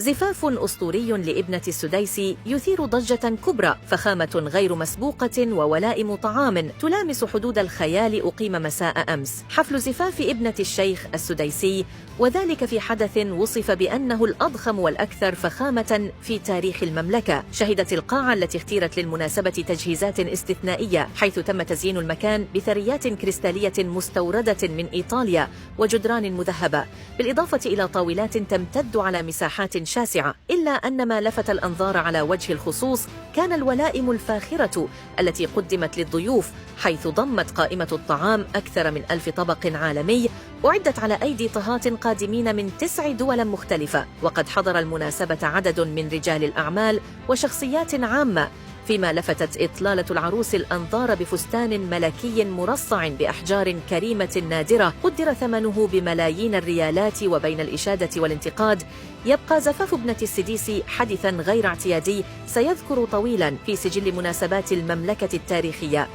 زفاف أسطوري لابنة السديسي يثير ضجة كبرى، فخامة غير مسبوقة وولائم طعام تلامس حدود الخيال أقيم مساء أمس حفل زفاف ابنة الشيخ السديسي، وذلك في حدث وصف بأنه الأضخم والأكثر فخامة في تاريخ المملكة. شهدت القاعة التي اختيرت للمناسبة تجهيزات استثنائية، حيث تم تزيين المكان بثريات كريستالية مستوردة من إيطاليا وجدران مذهبة، بالإضافة إلى طاولات تمتد على مساحات شاسعة. إلا أن ما لفت الأنظار على وجه الخصوص كان الولائم الفاخرة التي قدمت للضيوف، حيث ضمت قائمة الطعام أكثر من 1000 طبق عالمي أعدت على أيدي طهاة قادمين من 9 دول مختلفة. وقد حضر المناسبة عدد من رجال الأعمال وشخصيات عامة، فيما لفتت إطلالة العروس الأنظار بفستان ملكي مرصع بأحجار كريمة نادرة قدر ثمنه بملايين الريالات. وبين الإشادة والانتقاد، يبقى زفاف ابنة السديسي حدثاً غير اعتيادي سيذكر طويلاً في سجل مناسبات المملكة التاريخية.